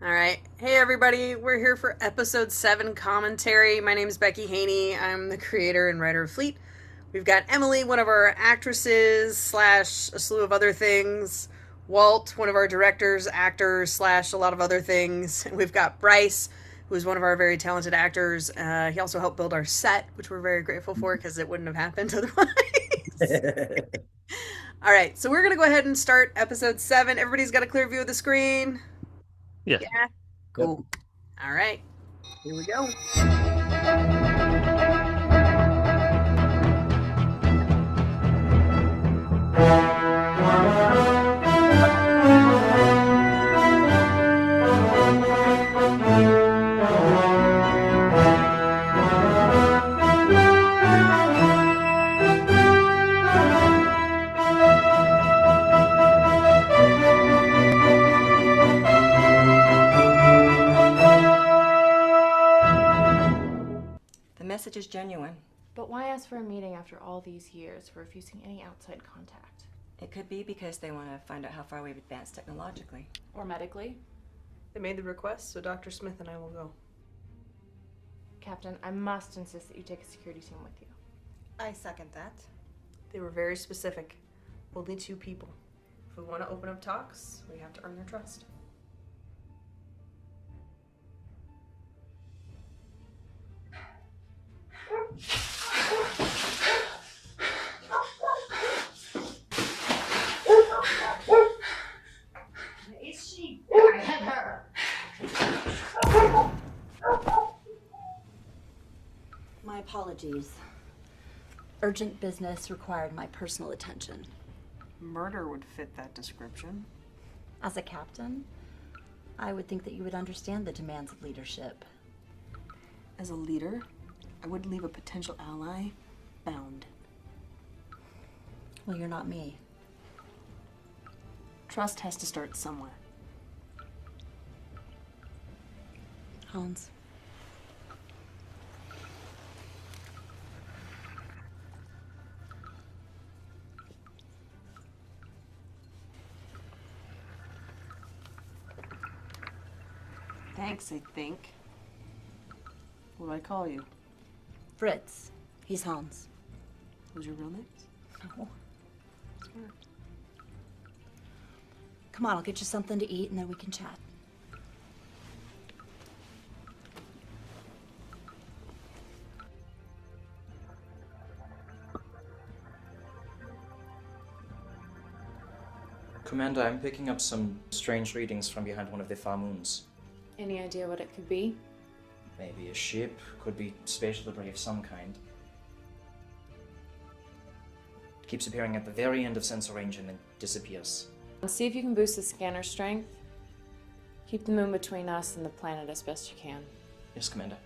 Alright. Hey everybody, we're here for episode 7 commentary. My name is Becky Haney. I'm the creator and writer of Fleet. We've got Emily, one of our actresses, slash a slew of other things. Walt, one of our directors, actors, slash a lot of other things. And we've got Bryce, who is one of our very talented actors. He also helped build our set, which we're very grateful for because it wouldn't have happened otherwise. Alright, so we're going to go ahead and start episode 7. Everybody's got a clear view of the screen? Yes. Yeah? Cool. All right. Here we go. The message is genuine. But why ask for a meeting after all these years for refusing any outside contact? It could be because they want to find out how far we've advanced technologically. Or medically? They made the request, so Dr. Smith and I will go. Captain, I must insist that you take a security team with you. I second that. They were very specific. Only 2 people. If we want to open up talks, we have to earn their trust. Is she? I had her. My apologies. Urgent business required my personal attention. Murder would fit that description. As a captain, I would think that you would understand the demands of leadership. As a leader, I would leave a potential ally bound. Well, you're not me. Trust has to start somewhere. Hans. Thanks, I think. What do I call you? Fritz. He's Hans. Who's your real name? Oh. Come on, I'll get you something to eat and then we can chat. Commander, I'm picking up some strange readings from behind one of the far moons. Any idea what it could be? Maybe a ship, could be spatial debris of some kind. It keeps appearing at the very end of sensor range and then disappears. See if you can boost the scanner strength. Keep the moon between us and the planet as best you can. Yes, Commander.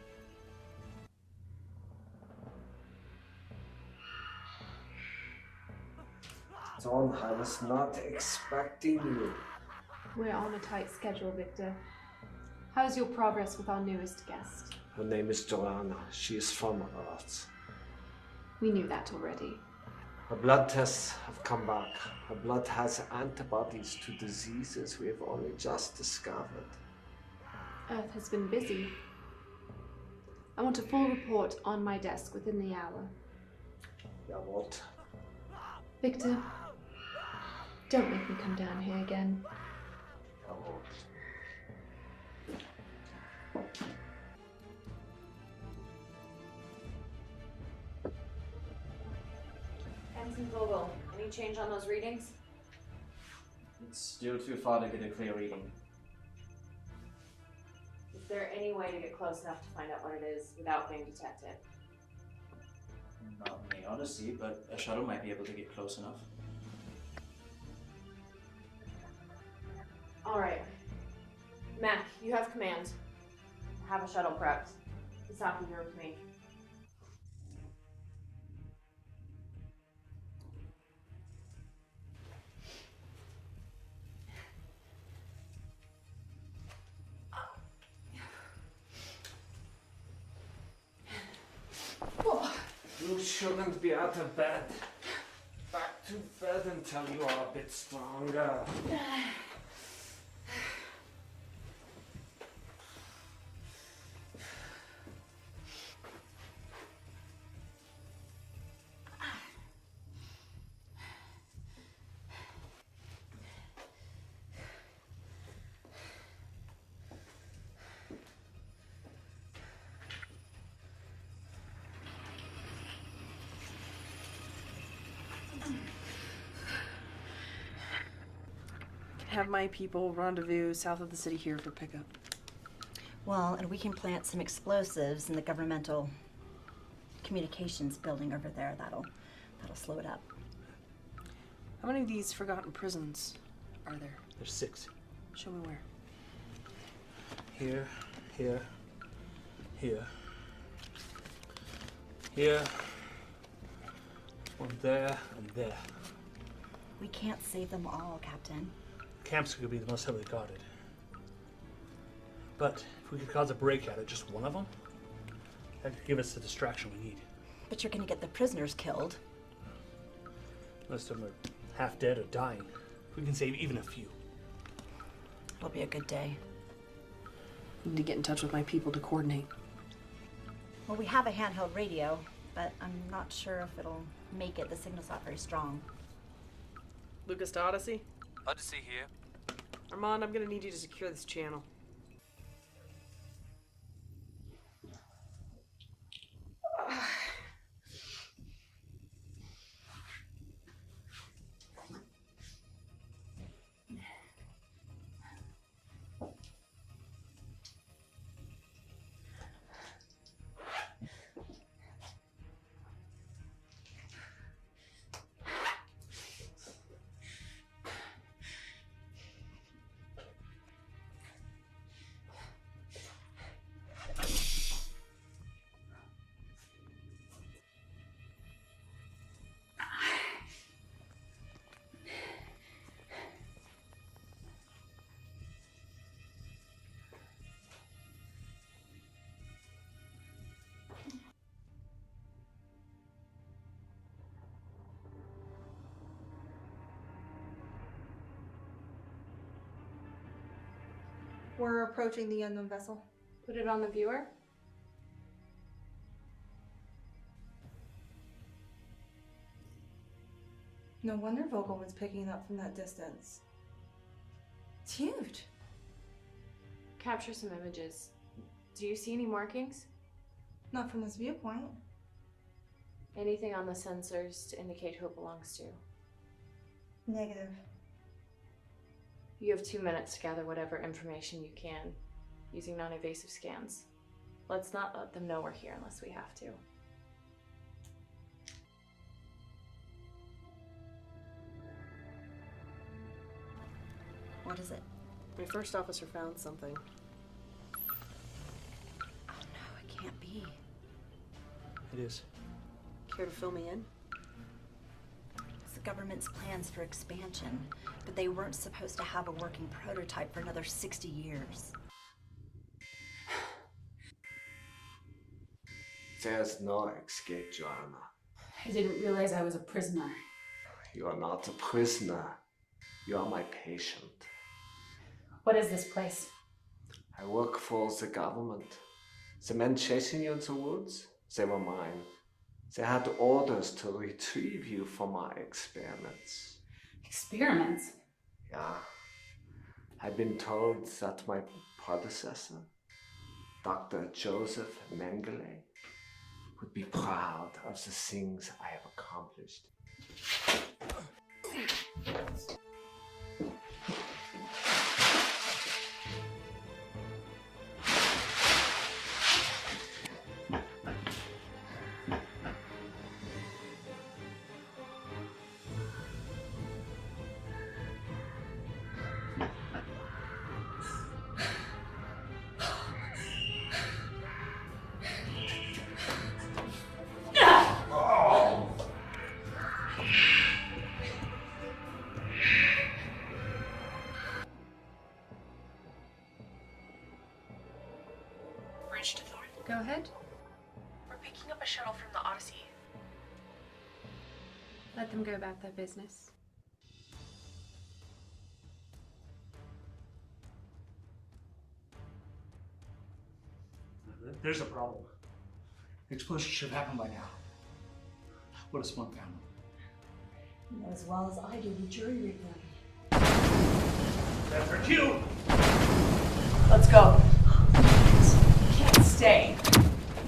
John, I was not expecting you. We're on a tight schedule, Victor. How's your progress with our newest guest? Her name is Joanna. She is from Earth. We knew that already. Her blood tests have come back. Her blood has antibodies to diseases we have only just discovered. Earth has been busy. I want a full report on my desk within the hour. Yeah, Walt. Victor, don't make me come down here again. Yeah, Walt. Ensign Vogel, any change on those readings? It's still too far to get a clear reading. Is there any way to get close enough to find out what it is without being detected? Not in the Odyssey, but a shuttle might be able to get close enough. Alright. Mac, you have command. Have a shuttle prepped. Misaki, you're with me. You shouldn't be out of bed. Back to bed until you are a bit stronger. have my people rendezvous south of the city here for pickup. Well, and we can plant some explosives in the governmental communications building over there. That'll slow it up. How many of these forgotten prisons are there? There's 6. Show me where. Here, here, here, here, one there, and there. We can't save them all, Captain. Camps could be the most heavily guarded. But if we could cause a breakout at just one of them, that could give us the distraction we need. But you're gonna get the prisoners killed. Most of them are half dead or dying. If we can save even a few. It'll be a good day. I need to get in touch with my people to coordinate. Well, we have a handheld radio, but I'm not sure if it'll make it. The signal's not very strong. Lucas to Odyssey? Odyssey here. Armand, I'm gonna need you to secure this channel. We're approaching the unknown vessel. Put it on the viewer. No wonder Vogelman's picking up from that distance. It's huge. Capture some images. Do you see any markings? Not from this viewpoint. Anything on the sensors to indicate who it belongs to? Negative. You have 2 minutes to gather whatever information you can, using non-invasive scans. Let's not let them know we're here unless we have to. What is it? My first officer found something. Oh no, it can't be. It is. Care to fill me in? It's the government's plans for expansion, but they weren't supposed to have a working prototype for another 60 years. There's no escape, Joanna. I didn't realize I was a prisoner. You are not a prisoner. You are my patient. What is this place? I work for the government. The men chasing you in the woods, they were mine. They had orders to retrieve you for my experiments. Experiments? Yeah. I've been told that my predecessor, Dr. Joseph Mengele, would be proud of the things I have accomplished. Go ahead. We're picking up a shuttle from the Odyssey. Let them go about their business. There's a problem. The explosion should have happened by now. What if someone found him? You know as well as I do the jury report. That's for you! Let's go. You can't stay.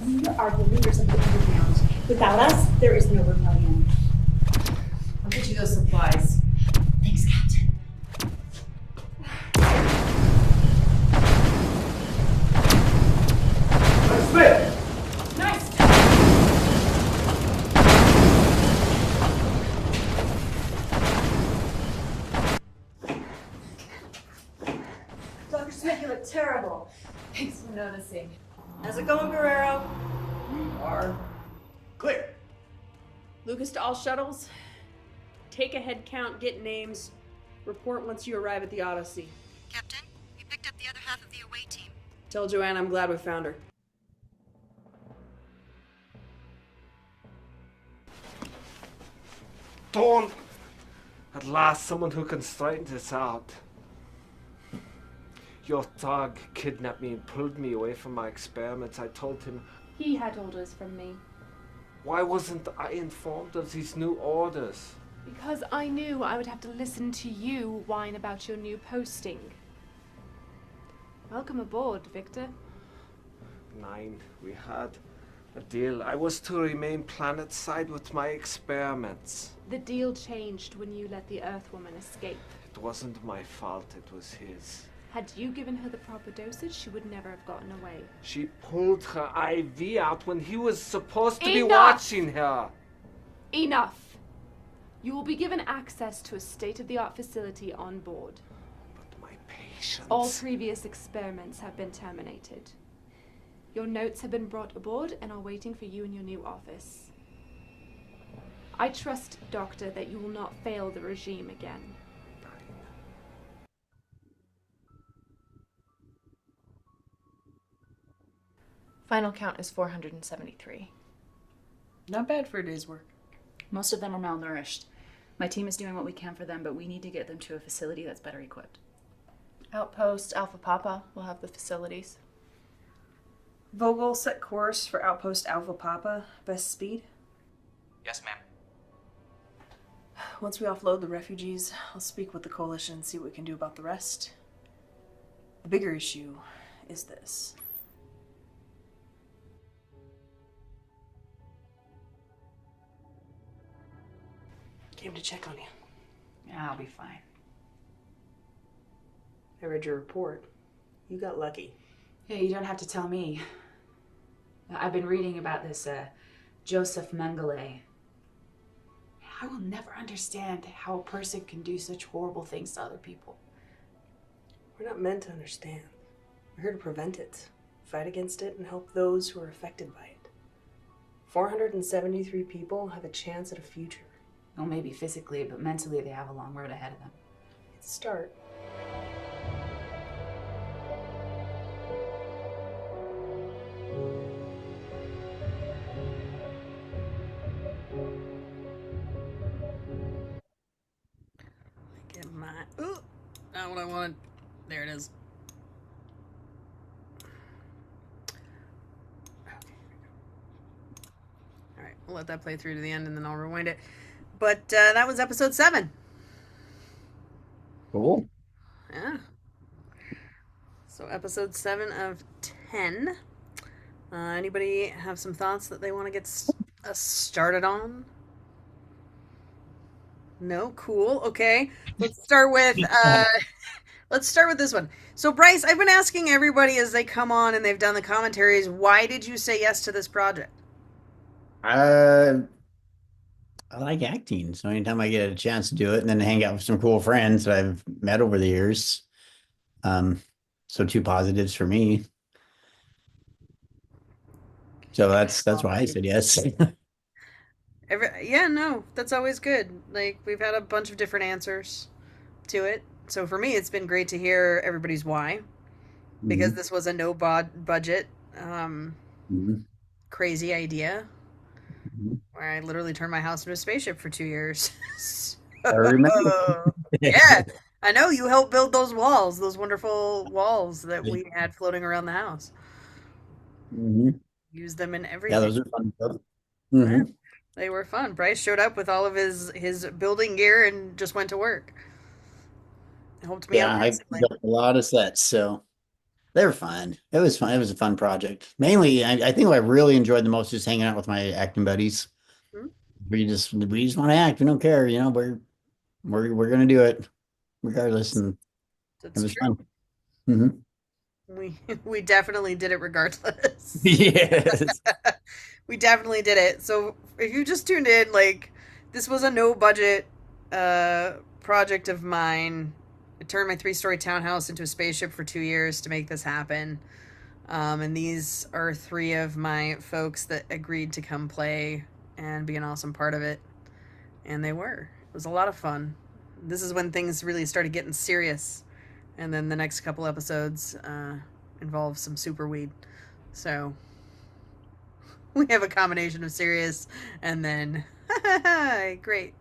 We are the leaders of the underground. Without us, there is no rebellion. I'll get you those supplies. Thanks, Captain. just make you look terrible. Thanks for noticing. How's it going, Guerrero? We are clear. Lucas to all shuttles. Take a head count, get names. Report once you arrive at the Odyssey. Captain, we picked up the other half of the away team. Tell Joanne I'm glad we found her. Dawn! At last, someone who can straighten this out. Your dog kidnapped me and pulled me away from my experiments. I told him... He had orders from me. Why wasn't I informed of these new orders? Because I knew I would have to listen to you whine about your new posting. Welcome aboard, Victor. 9. We had a deal. I was to remain planet-side with my experiments. The deal changed when you let the Earthwoman escape. It wasn't my fault, it was his. Had you given her the proper dosage, she would never have gotten away. She pulled her IV out when he was supposed to be Enough! watching her. Enough! You will be given access to a state-of-the-art facility on board. But my patience... All previous experiments have been terminated. Your notes have been brought aboard and are waiting for you in your new office. I trust, Doctor, that you will not fail the regime again. Final count is 473. Not bad for a day's work. Most of them are malnourished. My team is doing what we can for them, but we need to get them to a facility that's better equipped. Outpost Alpha Papa will have the facilities. Vogel, set course for Outpost Alpha Papa. Best speed. Yes, ma'am. Once we offload the refugees, I'll speak with the Coalition and see what we can do about the rest. The bigger issue is this. Came to check on you. Yeah, I'll be fine. I read your report. You got lucky. Yeah, you don't have to tell me. I've been reading about this, Joseph Mengele. I will never understand how a person can do such horrible things to other people. We're not meant to understand. We're here to prevent it, fight against it, and help those who are affected by it. 473 people have a chance at a future. Well, maybe physically, but mentally they have a long road ahead of them. It's a start. Get my... Ooh! Not what I wanted. There it is. Alright, we'll let that play through to the end and then I'll rewind it. But that was episode 7. Cool. Yeah. So episode 7 of 10. Anybody have some thoughts that they want to get us started on? No? Cool. Okay. Let's start with this one. So Bryce, I've been asking everybody as they come on and they've done the commentaries, why did you say yes to this project? I like acting, so anytime I get a chance to do it and then hang out with some cool friends that I've met over the years. So 2 positives for me. So that's why I said yes. Yeah, no, that's always good. Like, we've had a bunch of different answers to it. So for me, it's been great to hear everybody's why. Because this was a no-budget, crazy idea. Where I literally turned my house into a spaceship for 2 years. I remember. Yeah, I know you helped build those walls, those wonderful walls that we had floating around the house. Use them in everything. Yeah, those are fun. Yeah, they were fun. Bryce showed up with all of his building gear and just went to work. Helped me out. I built a lot of sets, so they were fun. It was fun. It was a fun project. Mainly, I think what I really enjoyed the most is hanging out with my acting buddies. We just want to act. We don't care. You know, we're gonna do it regardless, and it was fun. We definitely did it regardless. Yes. We definitely did it. So if you just tuned in, like, this was a no budget project of mine. I turned my 3-story townhouse into a spaceship for 2 years to make this happen. And these are 3 of my folks that agreed to come play and be an awesome part of it. And they were. It was a lot of fun. This is when things really started getting serious. And then the next couple episodes involve some super weed. So we have a combination of serious and then great.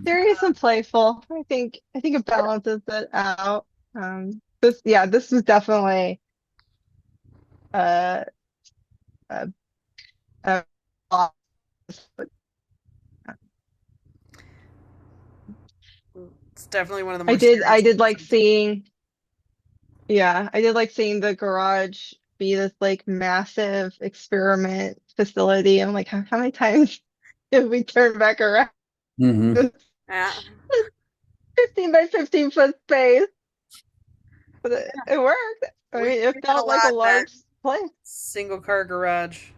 Serious and playful. I think it balances it out. This was definitely uh, a a lot. It's definitely one of the more I serious did like episodes. seeing, yeah, I did like seeing the garage be this like massive experiment facility. I'm like, how many times did we turn back around? Mm-hmm. Yeah. 15 by 15 foot space. But it worked. I mean, We it did a felt like a lot in that large place. single car garage.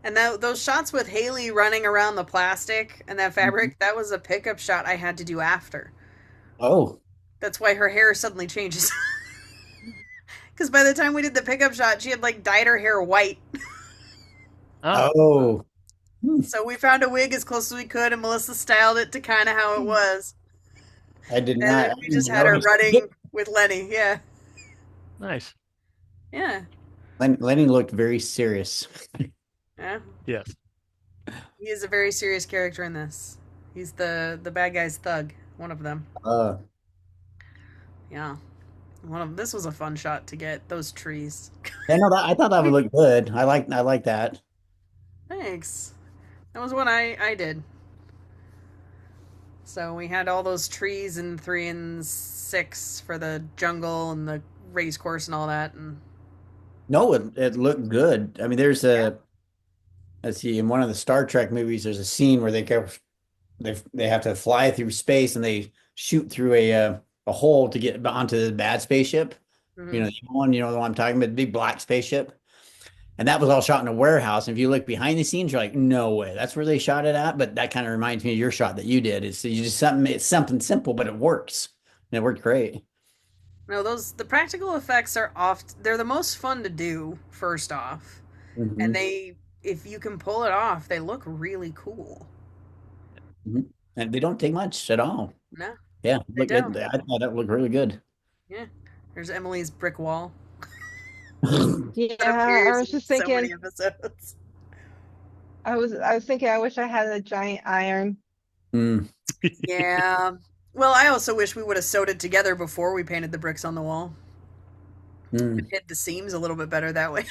And those shots with Haley running around the plastic and that fabric, that was a pickup shot I had to do after. Oh. That's why her hair suddenly changes. Because by the time we did the pickup shot, she had like dyed her hair white. Oh. So we found a wig as close as we could, and Melissa styled it to kind of how it was. I did And not. then we just had her running with Lenny. Yeah. Nice. Yeah. Lenny looked very serious. Yeah. Yes. He is a very serious character in this. He's the bad guy's thug, one of them. Yeah. This was a fun shot to get those trees. I thought that would look good. I like that. Thanks. That was one I did. So we had all those trees in 3 and 6 for the jungle and the race course and all that. And No, it looked good. I mean, there's let's see, in one of the Star Trek movies, there's a scene where they have to fly through space and they shoot through a hole to get onto the bad spaceship. Mhm. You know, the one I'm talking about, the big black spaceship. And that was all shot in a warehouse. And if you look behind the scenes, you're like, no way, that's where they shot it at. But that kind of reminds me of your shot that you did. It's something simple, but it works. And it worked great. No, the practical effects they're the most fun to do, first off. Mhm. And if you can pull it off, they look really cool. Mhm. And they don't take much at all. No. Yeah, They look good. don't. I thought that looked really good. Yeah. There's Emily's brick wall. Yeah, That I appears was in just so many thinking. episodes. I was thinking. I wish I had a giant iron. Yeah. Well, I also wish we would have sewed it together before we painted the bricks on the wall. It hid the seams a little bit better that way.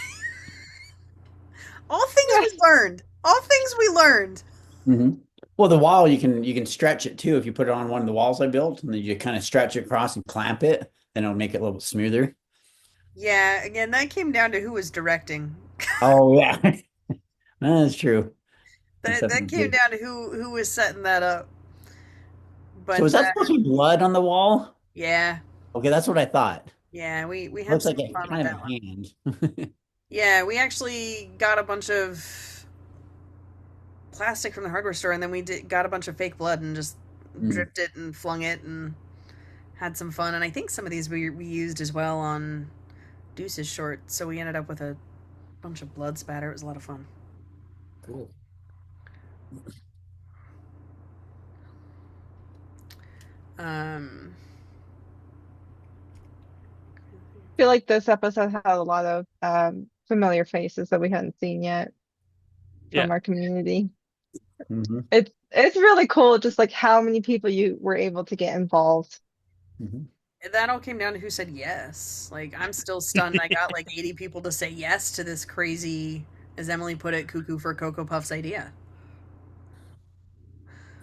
All things we learned. All things we learned. Mm-hmm. Well, the wall you can stretch it too if you put it on one of the walls I built, and then you kind of stretch it across and clamp it, then it'll make it a little bit smoother. Yeah, again, that came down to who was directing. Oh yeah, that's true. That came down to who was setting that up. But So is that supposed to be blood on the wall? yeah, Okay, that's what I thought. yeah, we had Looks some like a fun with kind of that a one. hand. Yeah, we actually got a bunch of plastic from the hardware store, and then got a bunch of fake blood and just dripped it and flung it and had some fun. And I think some of these we used as well on Deuce's short, so we ended up with a bunch of blood spatter. It was a lot of fun. Cool. I feel like this episode had a lot of familiar faces that we hadn't seen yet from our community. Mm-hmm. It's really cool, just like how many people you were able to get involved. Mm-hmm. That all came down to who said yes. Like, I'm still stunned. I got like 80 people to say yes to this crazy, as Emily put it, cuckoo for Cocoa Puffs idea.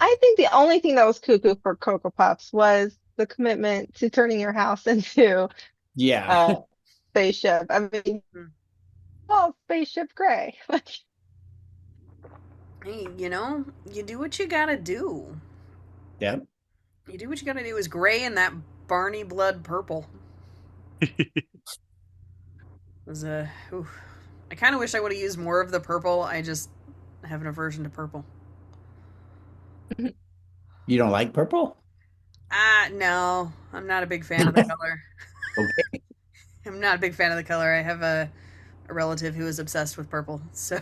I think the only thing that was cuckoo for Cocoa Puffs was the commitment to turning your house into Yeah. spaceship. I mean, well, spaceship gray. Hey, you do what you gotta do. Yep. You do what you gotta do. Is gray and that Barney blood purple. Was I kind of wish I would have used more of the purple. I just have an aversion to purple. You don't like purple? No, I'm not a big fan of the color. Okay. I'm not a big fan of the color. I have a relative who is obsessed with purple, so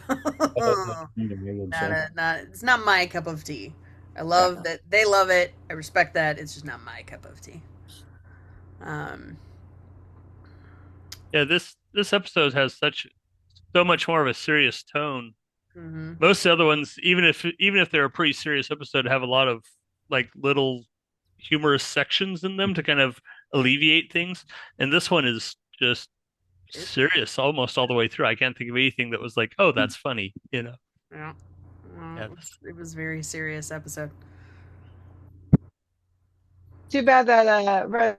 it's not my cup of tea. I love that they love it. I respect that. It's just not my cup of tea. Yeah, this episode has so much more of a serious tone. Mhm. Most of the other ones, even if they're a pretty serious episode, have a lot of like little humorous sections in them to kind of alleviate things. And this one is just serious almost all the way through. I can't think of anything that was like, oh, that's funny, you know. Yeah. Yeah. It was a very serious episode. Too bad that Red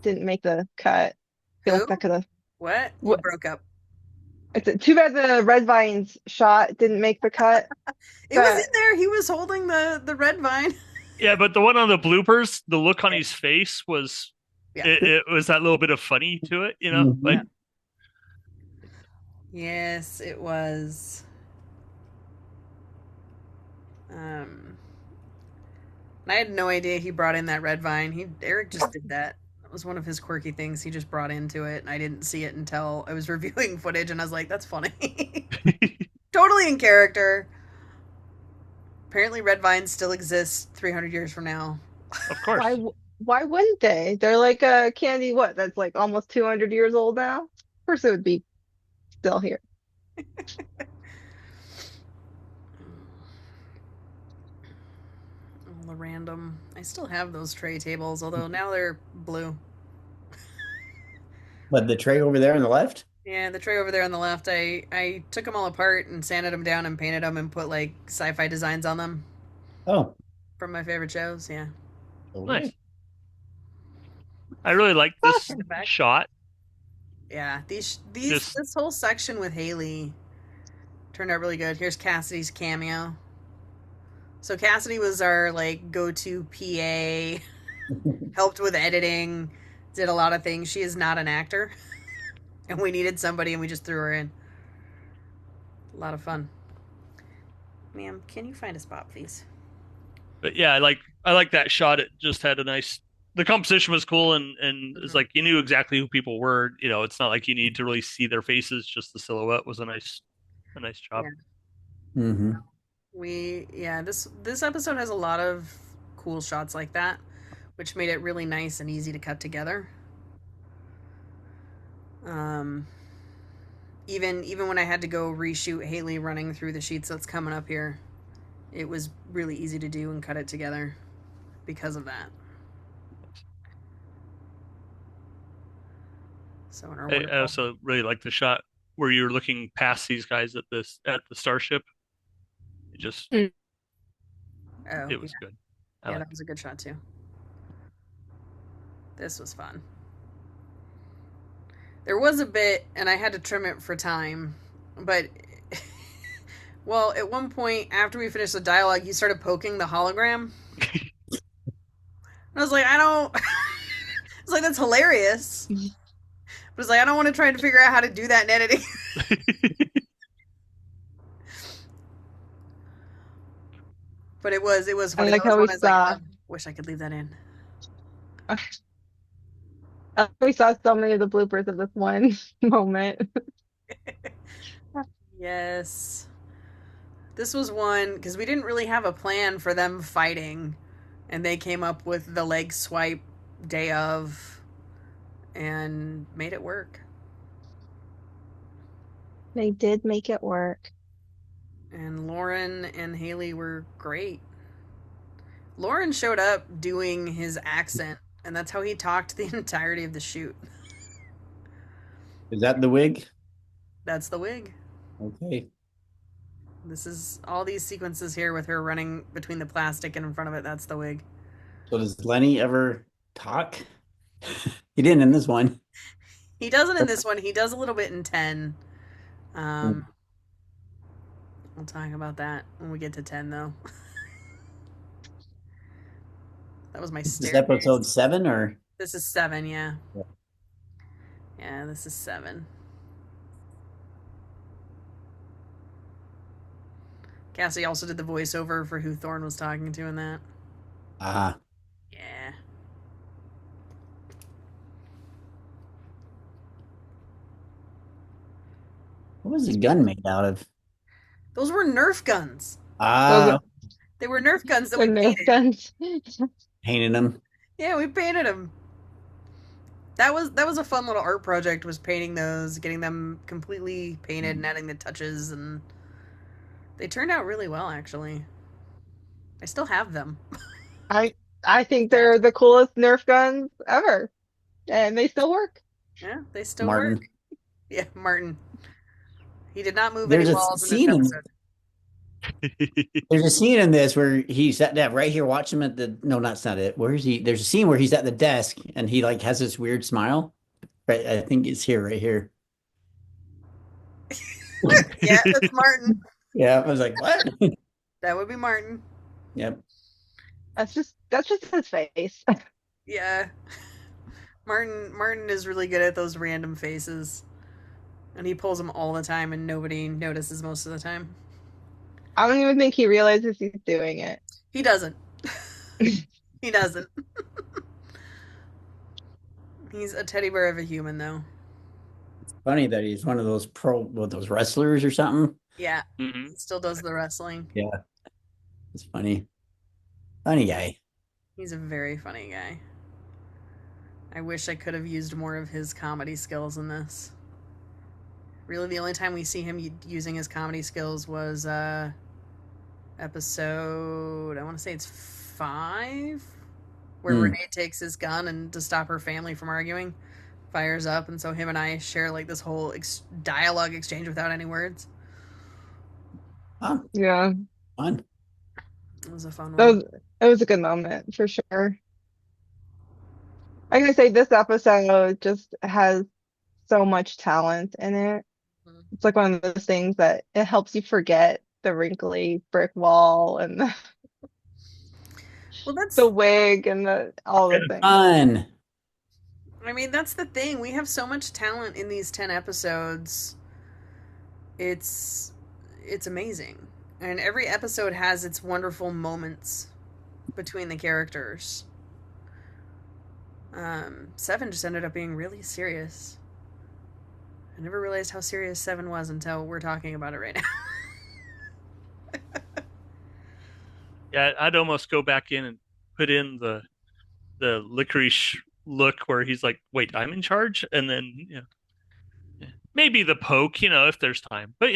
didn't make the cut. I feel like that could have. What? You broke up. It's too bad the Red Vines shot didn't make the cut. It was in there. He was holding the red vine. Yeah, but the one on the bloopers, the look on his face was it was that little bit of funny to it, you know? Like Yes, it was. I had no idea he brought in that red vine. Eric just did that. That was one of his quirky things he just brought into it, and I didn't see it until I was reviewing footage, and I was like, that's funny. Totally in character. Apparently red vines still exist 300 years from now. Of course. Why wouldn't they? They're like a candy, that's like almost 200 years old now? Of course it would be still here. All the random. I still have those tray tables, although now they're blue. But the tray over there on the left? Yeah, the tray over there on the left, I took them all apart and sanded them down and painted them and put like sci-fi designs on them. Oh. From my favorite shows, yeah. Nice. I really like this shot. Yeah, this whole section with Haley turned out really good. Here's Cassidy's cameo. So Cassidy was our like go-to PA, helped with editing, did a lot of things. She is not an actor. And we needed somebody and we just threw her in. A lot of fun. Ma'am, can you find a spot, please? But yeah, I like that shot. It just had the composition was cool and it's like you knew exactly who people were. You know, it's not like you need to really see their faces, just the silhouette was a nice job. Yeah. Mm-hmm. This episode has a lot of cool shots like that, which made it really nice and easy to cut together. Even when I had to go reshoot Haley running through the sheets that's coming up here, it was really easy to do and cut it together because of that. So I also really like the shot where you're looking past these guys at the starship. It just it was good. That was a good shot too. This was fun. There was a bit, and I had to trim it for time, but well, at one point after we finished the dialogue, he started poking the hologram. And I was like, it's like, that's hilarious. But it's like, I don't want to try to figure out how to do that in editing. But it was funny. I like how we saw. Wish I could leave that in. We saw so many of the bloopers of this one moment. Yes. This was one, because we didn't really have a plan for them fighting, and they came up with the leg swipe day of, and made it work. They did make it work. And Lauren and Haley were great. Lauren showed up doing his accent, and that's how he talked the entirety of the shoot. Is that the wig? That's the wig. Okay. This is all these sequences here with her running between the plastic and in front of it. That's the wig. So does Lenny ever talk? He didn't in this one. He doesn't in this one. He does a little bit in 10. We'll talk about that when we get to 10, though. That was my This staircase. is episode 7, or? This is 7, yeah. Yeah, this is 7. Cassie also did the voiceover for who Thorne was talking to in that. Ah, Yeah. what was the gun made out of? Those were Nerf guns. Those Ah, are They were Nerf guns that the we Nerf painted. guns. painted them. Yeah, we painted them. That was a fun little art project. Was painting those, getting them completely painted, and adding the touches, and they turned out really well. Actually, I still have them. I I think they're the coolest Nerf guns ever, and they still work. Yeah, they still work. Martin. Yeah, Martin. He did not move any There's a balls in this scene in episode. there's a scene in this where he's at that right here. Watch him at the no, that's not it. Where is he? There's a scene where he's at the desk and he like has this weird smile. Right, I think it's here, right here. Yeah, that's Martin. Yeah, I was like, what? That would be Martin. Yep. That's just his face. Yeah. Martin is really good at those random faces. And he pulls them all the time and nobody notices most of the time. I don't even think he realizes he's doing it. He doesn't. He doesn't. He's a teddy bear of a human though. Funny that he's one of those those wrestlers or something. Yeah. He still does the wrestling. Yeah. It's funny. Funny guy. He's a very funny guy. I wish I could have used more of his comedy skills in this. Really, the only time we see him using his comedy skills was episode, I want to say it's 5, where Renee takes his gun and to stop her family from arguing, fires up, and so him and I share like this whole dialogue exchange without any words. Huh. Yeah. Fun. It was a fun one. It was a good moment for sure. I gotta say, this episode just has so much talent in it. It's like one of those things that it helps you forget the wrinkly brick wall and the wig and all the things. Fun. I mean, that's the thing. We have so much talent in these 10 episodes. It's amazing. And every episode has its wonderful moments between the characters. 7 just ended up being really serious. I never realized how serious 7 was until we're talking about it right now. Yeah, I'd almost go back in and put in the licorice look where he's like, "Wait, I'm in charge," and then maybe the poke, if there's time, but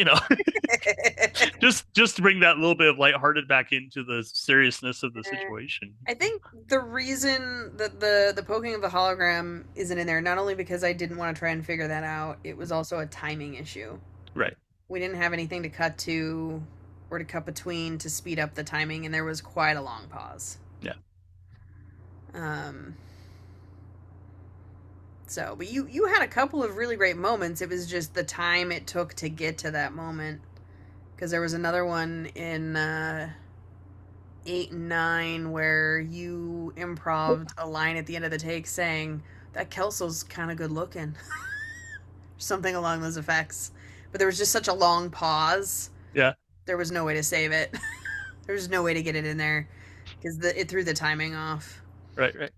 just to bring that little bit of lighthearted back into the seriousness of the situation. I think the reason that the poking of the hologram isn't in there, not only because I didn't want to try and figure that out, it was also a timing issue. Right. We didn't have anything to cut to or to cut between to speed up the timing, and there was quite a long pause. Yeah. So, but you had a couple of really great moments. It was just the time it took to get to that moment. Because there was another one in 8 and 9 where you improv'd a line at the end of the take saying, "That Kelso's kind of good looking." Something along those effects. But there was just such a long pause. Yeah. There was no way to save it. There was no way to get it in there. Because it threw the timing off. Right.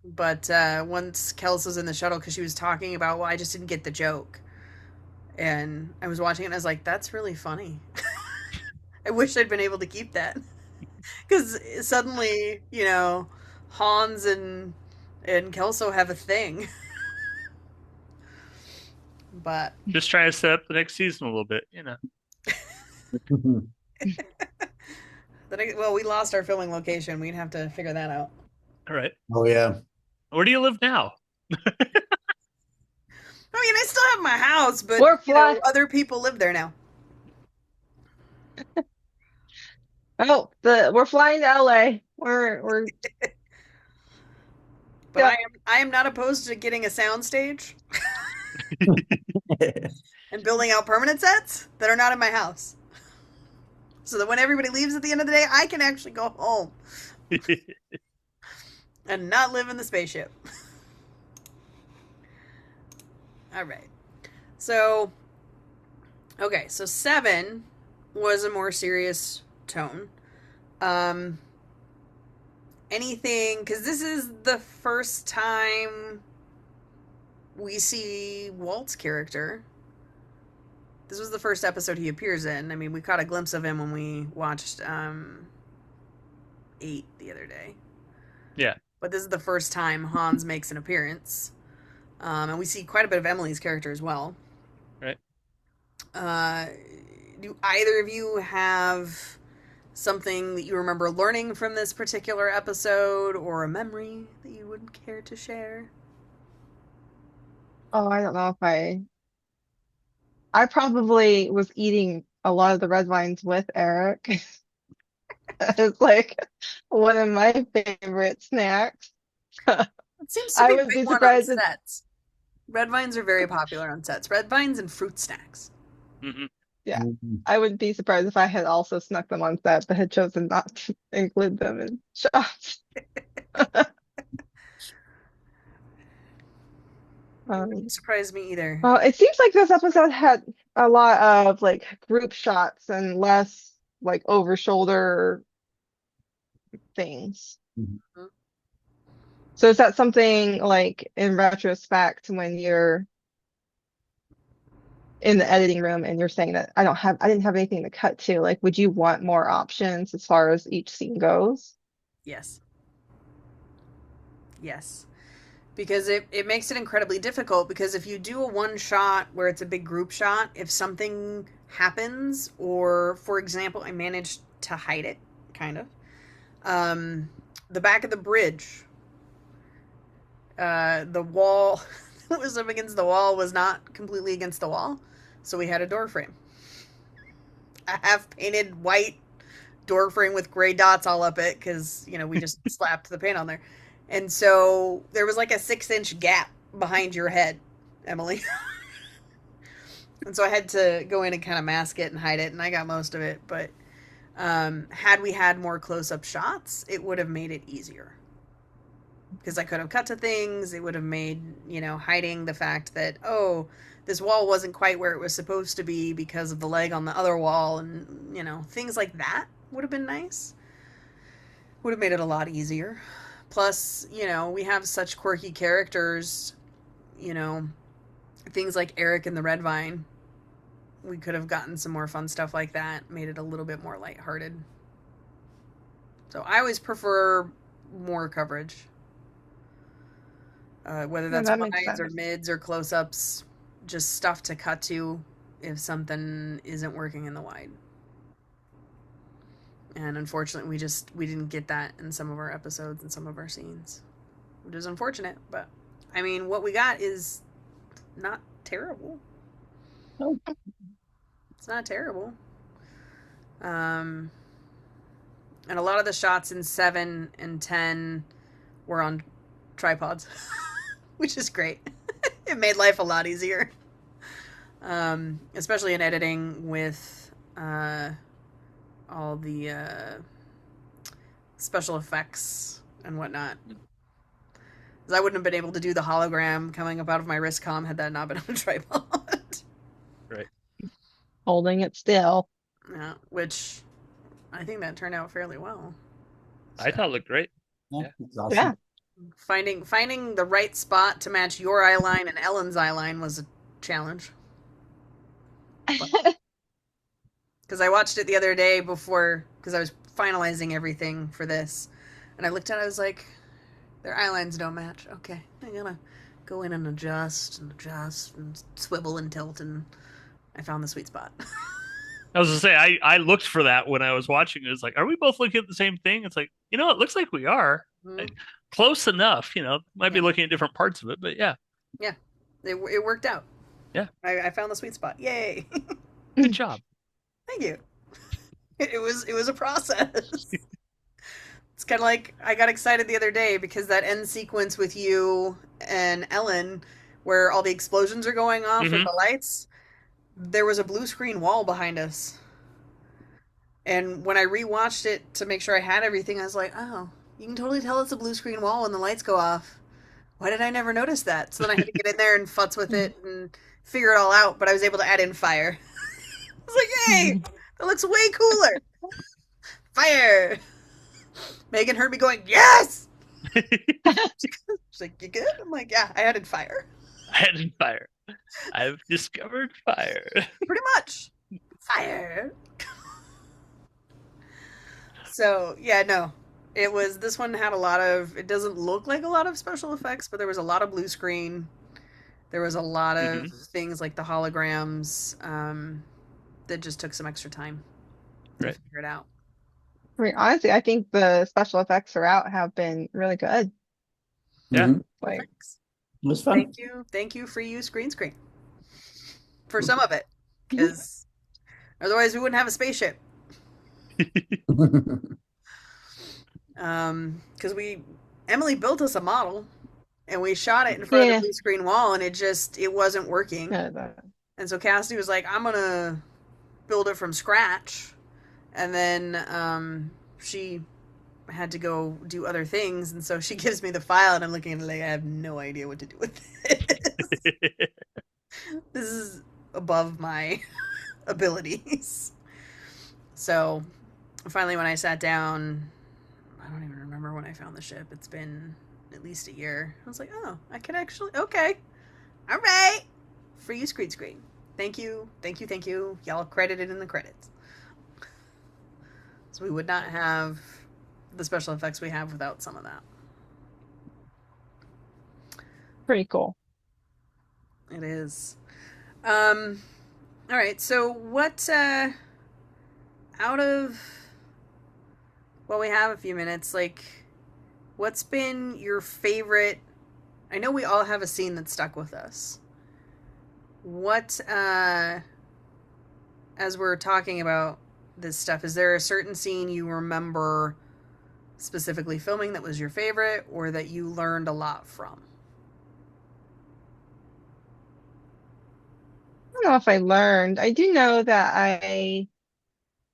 But once Kels was in the shuttle, because she was talking about, well, I just didn't get the joke. And I was watching it and I was like, that's really funny. I wish I'd been able to keep that. Because suddenly, Hans and Kelso have a thing. But just trying to set up the next season a little bit, Well, we lost our filming location. We'd have to figure that out. All right. Oh yeah. Where do you live now? I mean, I still have my house, but other people live there now. Oh, we're flying to LA. We're But yeah. I am not opposed to getting a soundstage and building out permanent sets that are not in my house. So that when everybody leaves at the end of the day, I can actually go home and not live in the spaceship. All right. So, okay, so 7 was a more serious tone. anything, because this is the first time we see Walt's character. This was the first episode he appears in. I mean, we caught a glimpse of him when we watched 8 the other day. Yeah. But this is the first time Hans makes an appearance. And we see quite a bit of Emily's character as well. Right. Do either of you have something that you remember learning from this particular episode, or a memory that you would care to share? Oh, I don't know if I probably was eating a lot of the red vines with Eric. It's like one of my favorite snacks. It seems to I be a would big be one on surprised if, sets. Red vines are very popular on sets. Red vines and fruit snacks. Mm-hmm. yeah, I would be surprised if I had also snuck them on set, but had chosen not to include them in shots. Wouldn't surprise me either. Well, it seems like this episode had a lot of like group shots and less like over shoulder things. So is that something like in retrospect when you're in the editing room and you're saying that I didn't have anything to cut to, like would you want more options as far as each scene goes? Yes. Yes. Because it makes it incredibly difficult, because if you do a one shot where it's a big group shot, if something happens, or for example, I managed to hide it, kind of. The back of the bridge, the wall that was up against the wall was not completely against the wall, so we had a door frame. A half painted white door frame with gray dots all up it, because, you know, we just slapped the paint on there. And so there was like a 6-inch gap behind your head, Emily. And so I had to go in and kind of mask it and hide it, and I got most of it. But had we had more close-up shots, it would have made it easier. Because I could have cut to things. It would have made, you know, hiding the fact that, oh, this wall wasn't quite where it was supposed to be because of the leg on the other wall. And, you know, things like that would have been nice. Would have made it a lot easier. Plus, you know, we have such quirky characters, you know, things like Eric and the Red Vine. We could have gotten some more fun stuff like that, made it a little bit more lighthearted. So I always prefer more coverage. Whether that's wides or mids or close-ups, just stuff to cut to if something isn't working in the wide. And unfortunately, we didn't get that in some of our episodes and some of our scenes, which is unfortunate. But I mean, what we got is not terrible. It's not terrible. And a lot of the shots in 7 and 10 were on tripods, which is great. It made life a lot easier, especially in editing with all the special effects and whatnot. Because I wouldn't have been able to do the hologram coming up out of my wrist comm had that not been on a tripod. Right. Holding it still. Yeah, which I think that turned out fairly well. I thought it looked great. Yeah, that's awesome. Yeah. Finding the right spot to match your eye line and Ellen's eye line was a challenge. Because I watched it the other day before, because I was finalizing everything for this, and I looked at it, I was like, their eye lines don't match. Okay, I gotta go in and adjust and swivel and tilt, and I found the sweet spot. I was gonna say I looked for that when I was watching it. It's like, are we both looking at the same thing? It's like, you know, it looks like we are. Mhm. Close enough, you know. Might be looking at different parts of it, but yeah. Yeah, it worked out. Yeah. I found the sweet spot. Yay! Good job. Thank you. It was a process. It's kind of like I got excited the other day because that end sequence with you and Ellen, where all the explosions are going off with the lights, there was a blue screen wall behind us. And when I rewatched it to make sure I had everything, I was like, oh, you can totally tell it's a blue screen wall when the lights go off. Why did I never notice that? So then I had to get in there and futz with it and figure it all out, but I was able to add in fire. I was like, hey, that looks way cooler. Fire. Megan heard me going, yes! She's like, you good? I'm like, yeah, I added fire. I added fire. I've discovered fire. Pretty much. Fire. So, yeah, no. This one had a lot of, it doesn't look like a lot of special effects, but there was a lot of blue screen. There was a lot of things like the holograms that just took some extra time to figure it out. I mean, honestly, I think the special effects throughout have been really good. Yeah. Like, it was fun. Thank you for green screen. For some of it. Because otherwise we wouldn't have a spaceship. Because Emily built us a model and we shot it in front of the blue screen wall and it wasn't working. And so Cassidy was like, I'm gonna build it from scratch. And then she had to go do other things, and so she gives me the file and I'm looking at it like, I have no idea what to do with this. This is above my abilities. So finally when I sat down, I don't even remember when I found the ship. It's been at least a year. I was like, oh, I can actually, okay. All right. For you, screen. Thank you. Y'all credited in the credits. So we would not have the special effects we have without some of that. pretty cool. It is. All right. So what, out of, well, we have a few minutes, like, what's been your favorite? I know we all have a scene that stuck with us. What, as we're talking about this stuff, is there a certain scene you remember specifically filming that was your favorite or that you learned a lot from? I don't know if I learned. I do know that I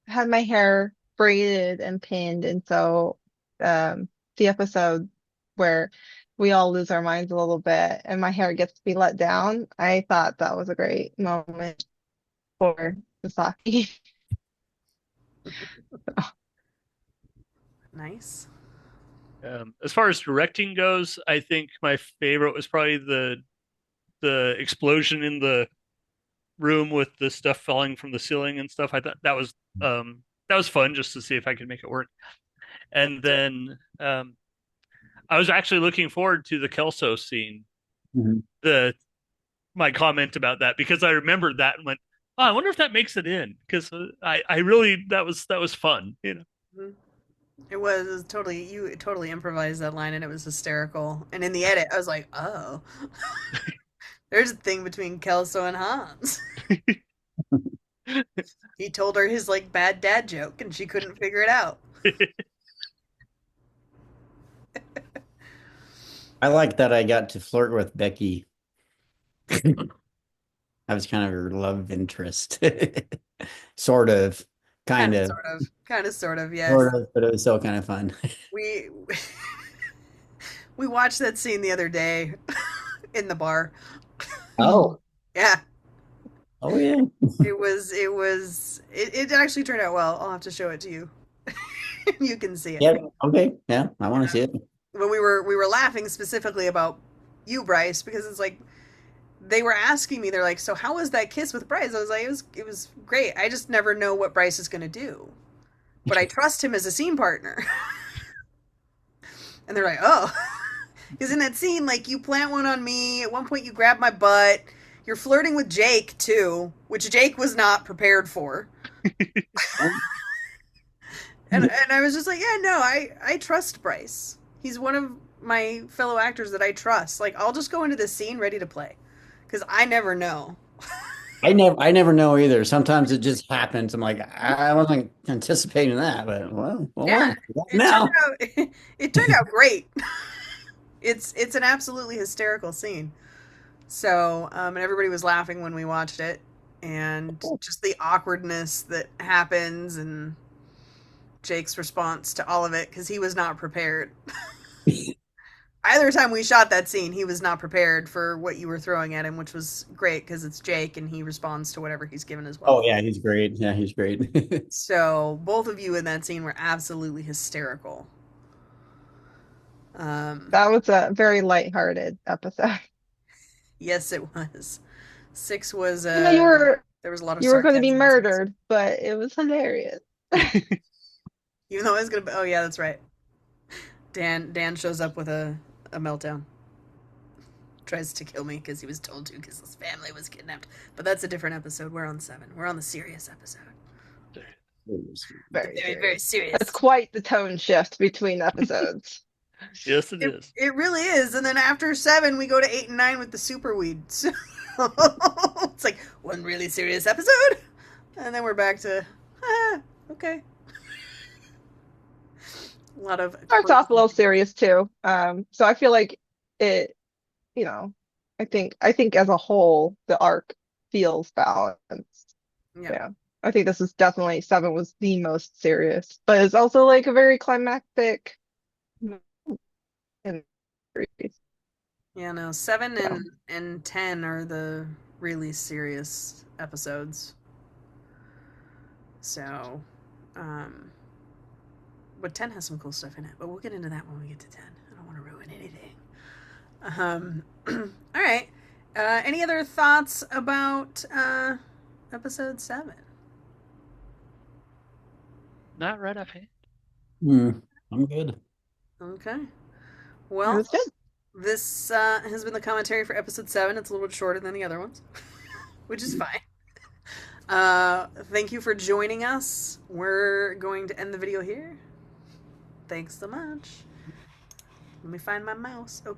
had my hair braided and pinned, and so the episode where we all lose our minds a little bit and my hair gets to be let down, I thought that was a great moment for Misaki. Nice. As far as directing goes, I think my favorite was probably the explosion in the room with the stuff falling from the ceiling and stuff. I thought that was fun just to see if I could make it work. And then I was actually looking forward to the Kelso scene. My comment about that, because I remembered that and went, oh, I wonder if that makes it in, because I really, that was fun, you know. Mm-hmm. It was totally, you totally improvised that line and it was hysterical. And in the edit, I was like, oh, there's a thing between Kelso and Hans. He told her his like bad dad joke and she couldn't figure it out. I like that I got to flirt with Becky. I was kind of her love interest. Sort of. Kind of. Sort of, yes. Sort of, but it was still kind of fun. We watched that scene the other day in the bar. Oh. Yeah. Oh yeah. It actually turned out well. I'll have to show it to you. You can see it. Yeah. Okay. Yeah, I want to see it. But we were laughing specifically about you, Bryce, because it's like they were asking me, they're like, so how was that kiss with Bryce? I was like, it was great. I just never know what Bryce is gonna do. But I trust him as a scene partner. And they're like, oh. Because in that scene, like, you plant one on me, at one point you grab my butt, you're flirting with Jake, too, which Jake was not prepared for. and I was just like, yeah, no, I trust Bryce. He's one of my fellow actors that I trust. Like, I'll just go into this scene ready to play. Because I never know. I never know either. Sometimes it just happens. I'm like, I wasn't anticipating that, but well yeah, now. It turned out great. It's an absolutely hysterical scene. So, and everybody was laughing when we watched it, and just the awkwardness that happens, and Jake's response to all of it, because he was not prepared. Either entire time we shot that scene, he was not prepared for what you were throwing at him, which was great because it's Jake and he responds to whatever he's given as well. Oh yeah, he's great. Yeah, he's great. So both of you in that scene were absolutely hysterical. That was a very lighthearted episode. Yes, it was. 6 was You know, you were there was a lot of you were going to be sarcasm. murdered, but it was hilarious. Even though I was gonna be, oh yeah, that's right. Dan shows up with a meltdown. Tries to kill me because he was told to because his family was kidnapped. But that's a different episode. We're on 7. We're on the serious episode. Very serious. That's quite the tone shift between episodes. Yes, it is. It really is. And then after 7, we go to 8 and 9 with the super weed. So it's like one really serious episode, and then we're back to okay. A lot of Starts off a little serious too. So I feel like it, you know, I think as a whole the arc feels balanced. Yeah. I think this is definitely 7 was the most serious, but it's also like a very climactic. Yeah, no, 7 and 10 are the really serious episodes. So, but 10 has some cool stuff in it, but we'll get into that when we get to 10. I don't want to ruin anything. All right. Any other thoughts about episode 7? Not right offhand. I'm good. Okay. Well, this has been the commentary for episode 7. It's a little bit shorter than the other ones, which is fine. Thank you for joining us. We're going to end the video here. Thanks so much. Let me find my mouse. Okay.